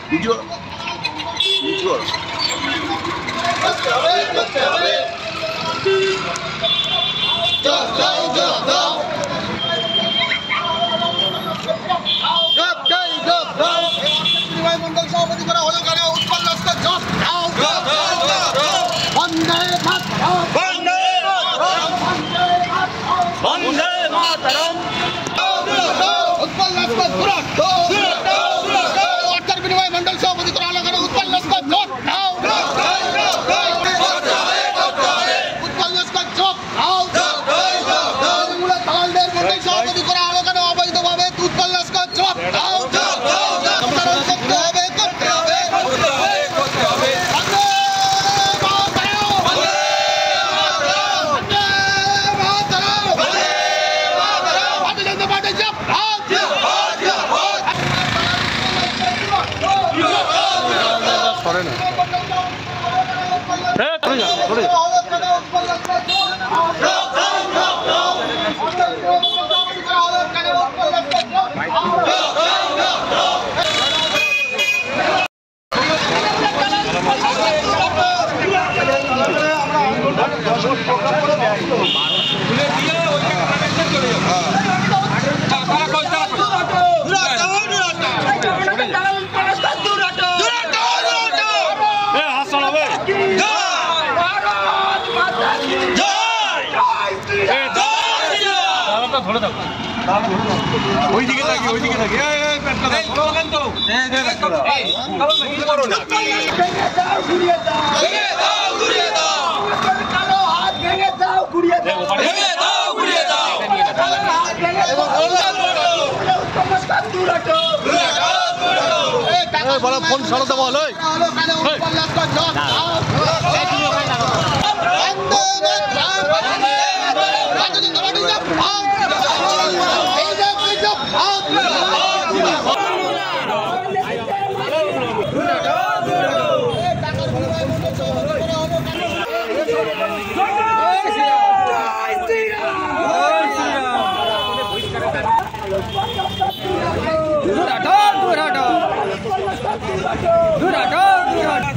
Visual visual Mondal সভাপতি করা হলো কেন? উৎপল লস্কর জব দাও, বন্দে মাতরম, বন্দে মাতরম, উৎপল লস্কর দুরাটো, অর্থের বিনিময়ে মন্ডল সভাপতি করা হলো কেন? উৎপল লস্কর জব দাও, উৎপল লস্কর জব দাও, তৃণমূলের দালালদের মন্ডল সভাপতি করা হলো কেন? অবৈধভাবে উৎপল লস্কর জব দাও। ওইদিকে থাকে ওইদিকে থাকে ফোন সারাতে বল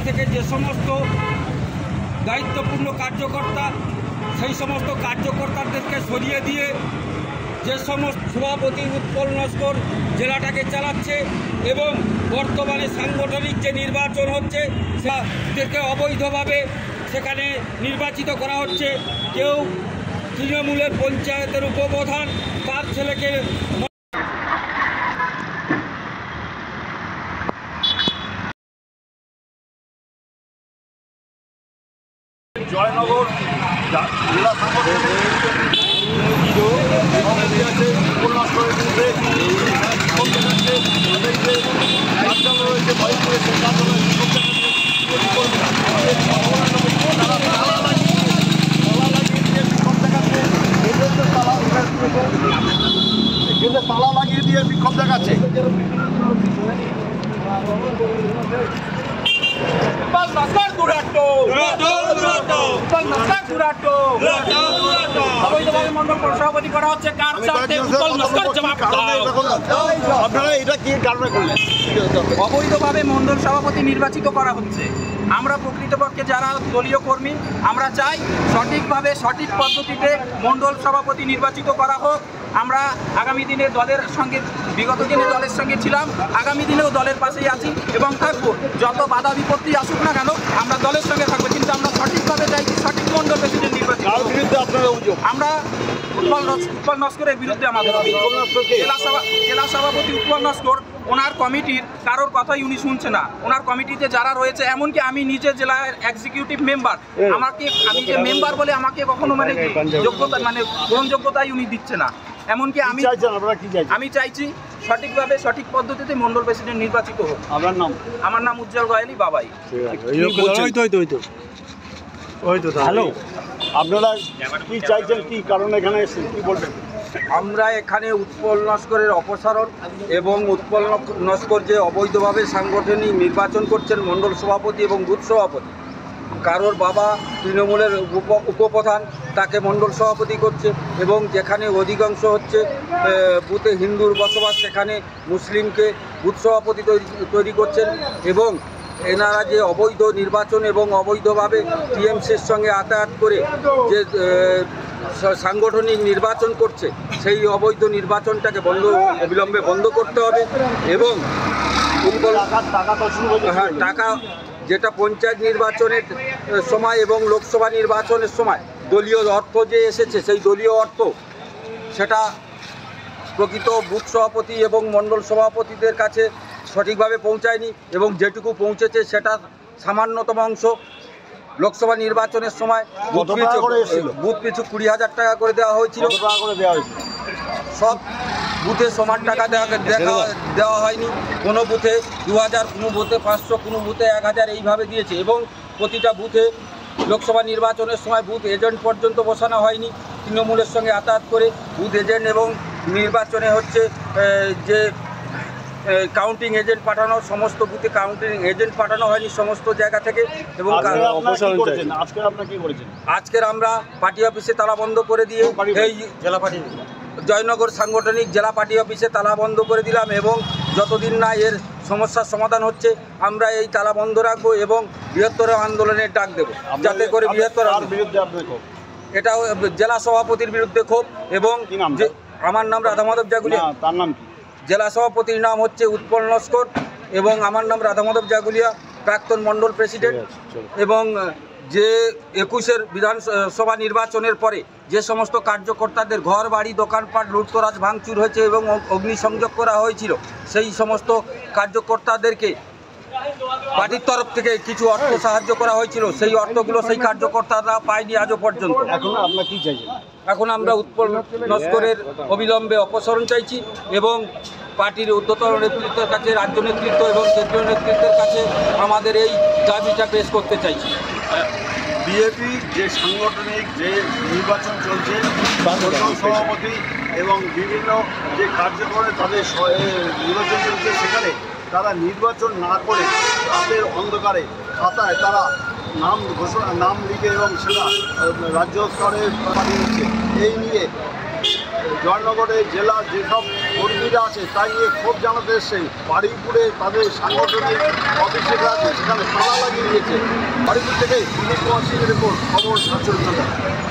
থেকে যে সমস্ত দায়িত্বপূর্ণ কার্যকর্তা সেই সমস্ত কার্যকর্তাদেরকে সরিয়ে দিয়ে যে সমস্ত সভাপতি উৎপল নস্কর জেলাটাকে চালাচ্ছে এবং বর্তমানে সাংগঠনিক যে নির্বাচন হচ্ছে তাদেরকে অবৈধভাবে সেখানে নির্বাচিত করা হচ্ছে। কেউ তৃণমূলের পঞ্চায়েতের উপপ্রধান তার ছেলেকে জয়নগর জেলা তালা লাগিয়ে দিয়ে বিক্ষোভ দেখাচ্ছে। সভাপতি করা হচ্ছে আপনারা এটা কি কারণে করলেন? অবৈধভাবে মণ্ডল সভাপতি নির্বাচিত করা হচ্ছে। আমরা প্রকৃতপক্ষে যারা দলীয় কর্মী আমরা চাই সঠিকভাবে সঠিক পদ্ধতিতে মণ্ডল সভাপতি নির্বাচিত করা হোক। আমরা আগামী দিনে দলের সঙ্গে বিগত দিনে দলের সঙ্গে ছিলাম, আগামী দিনেও দলের পাশেই আছি এবং থাকবো। যত বাধা বিপত্তি আসুক না কেন আমরা দলের সঙ্গে থাকবো, কিন্তু আমরা সঠিকভাবে চাইছি সঠিক মণ্ডল প্রেসিডেন্ট নির্বাচিত। আমরা উৎপল নস্করের বিরুদ্ধে আমাদের জেলা সভাপতি উৎপল নস্কর ওনার কমিটির কারোর কথাই উনি শুনছে না। ওনার কমিটিতে যারা রয়েছে, এমনকি আমি নিজে জেলার এক্সিকিউটিভ মেম্বার, আমি যে মেম্বার বলে আমাকে কখনো যোগ্যতা গ্রহণযোগ্যতাই উনি দিচ্ছে না। এমনকি আমি চাইছি সঠিকভাবে সঠিক পদ্ধতিতে মণ্ডল প্রেসিডেন্ট নির্বাচিত হোক। আমার নাম উজ্জ্বল গয়ালি বাবাই। হ্যালো, আপনারা কি চাইছেন, কি কারণে এখানে এসেছেন, কি বলবেন? আমরা এখানে উৎপল নস্করের অপসারণ এবং উৎপল নস্কর যে অবৈধভাবে সাংগঠনিক নির্বাচন করছেন মণ্ডল সভাপতি এবং বুথ সভাপতি, কারোর বাবা তৃণমূলের উপপ্রধান, তাকে মণ্ডল সভাপতি করছে, এবং যেখানে অধিকাংশ হচ্ছে বুথে হিন্দুর বসবাস সেখানে মুসলিমকে বুথ সভাপতি তৈরি করছেন। এবং এনারা যে অবৈধ নির্বাচন এবং অবৈধভাবে টিএমসির সঙ্গে আতায়াত করে যে সাংগঠনিক নির্বাচন করছে, সেই অবৈধ নির্বাচনটাকে অবিলম্বে বন্ধ করতে হবে। এবং টাকা যেটা পঞ্চায়েত নির্বাচনের সময় এবং লোকসভা নির্বাচনের সময় দলীয় অর্থ যে এসেছে, সেই দলীয় অর্থ সেটা প্রকৃত বুথ সভাপতি এবং মণ্ডল সভাপতিদের কাছে সঠিকভাবে পৌঁছায়নি, এবং যেটুকু পৌঁছেছে সেটা সামান্যতম অংশ। লোকসভা নির্বাচনের সময় বুথ পিছু 20,000 টাকা করে দেওয়া হয়েছিল। সব বুথে সমান টাকা দেওয়া হয়নি। কোনো বুথে 2,000, কোনো বুথে 500, কোনো বুথে 1,000 এইভাবে দিয়েছে। এবং প্রতিটা বুথে লোকসভা নির্বাচনের সময় বুথ এজেন্ট পর্যন্ত বসানো হয়নি। তৃণমূলের সঙ্গে আতায়াত করে বুথ এজেন্ট এবং নির্বাচনে হচ্ছে যে কাউন্টিং এজেন্ট পাঠানো, সমস্ত বুথে কাউন্টিং এজেন্ট পাঠানো হয়নি সমস্ত জায়গা থেকে। এবং আজকের আমরা পার্টি অফিসে তালা বন্ধ করে দিয়ে এই জেলা পার্টি জয়নগর সাংগঠনিক জেলা পার্টি অফিসে তালা বন্ধ করে দিলাম। এবং যতদিন না এর সমস্যার সমাধান হচ্ছে আমরা এই তালা বন্ধ রাখবো এবং বৃহত্তর আন্দোলনের ডাক দেব, যাতে করে বৃহত্তর এটা জেলা সভাপতির বিরুদ্ধে ক্ষোভ। এবং আমার নাম রাধা মাধব জাগুলিয়া। তার নাম কি? জেলা সভাপতির নাম হচ্ছে উৎপল নস্কর, এবং আমার নাম রাধা মাধব জাগুলিয়া, প্রাক্তন মণ্ডল প্রেসিডেন্ট। এবং যে 21-এর বিধানসভা নির্বাচনের পরে যে সমস্ত কার্যকর্তাদের ঘর বাড়ি দোকানপাট লুটতরাজ ভাঙচুর হয়েছে এবং অগ্নিসংযোগ করা হয়েছিল, সেই সমস্ত কার্যকর্তাদেরকে পার্টির তরফ থেকে কিছু অর্থ সাহায্য করা হয়েছিল। সেই অর্থগুলো সেই কার্যকর্তারা পায়নি আজও পর্যন্ত। এখন আপনারা কি চাইছেন? এখন আমরা উৎপল নস্করের অবিলম্বে অপসারণ চাইছি, এবং পার্টির ঊর্ধ্বতন নেতৃত্বের কাছে, রাজ্য নেতৃত্ব এবং কেন্দ্রীয় নেতৃত্বের কাছে আমাদের এই দাবিটা পেশ করতে চাইছি। বিজেপি যে সাংগঠনিক যে নির্বাচন চলছে, মণ্ডল সভাপতি এবং বিভিন্ন যে কার্যক্রমে তাদের নির্বাচন চলছে, সেখানে তারা নির্বাচন না করে তাদের অন্ধকারে খাতায় তারা নাম লিখে এবং সেটা রাজ্য স্তরে পাঠিয়ে দিচ্ছে। এই নিয়ে জয়নগরে জেলা যেসব কর্মীরা আছে তাই নিয়ে ক্ষোভ জানাতে এসছে। বারুইপুরে তাদের সাংগঠনিক অফিসে আছে, সেখানে তালা লাগিয়ে দিয়েছে। বারুইপুর থেকে দিলীপ কুমার সিংয়ের রিপোর্ট, খবর 47।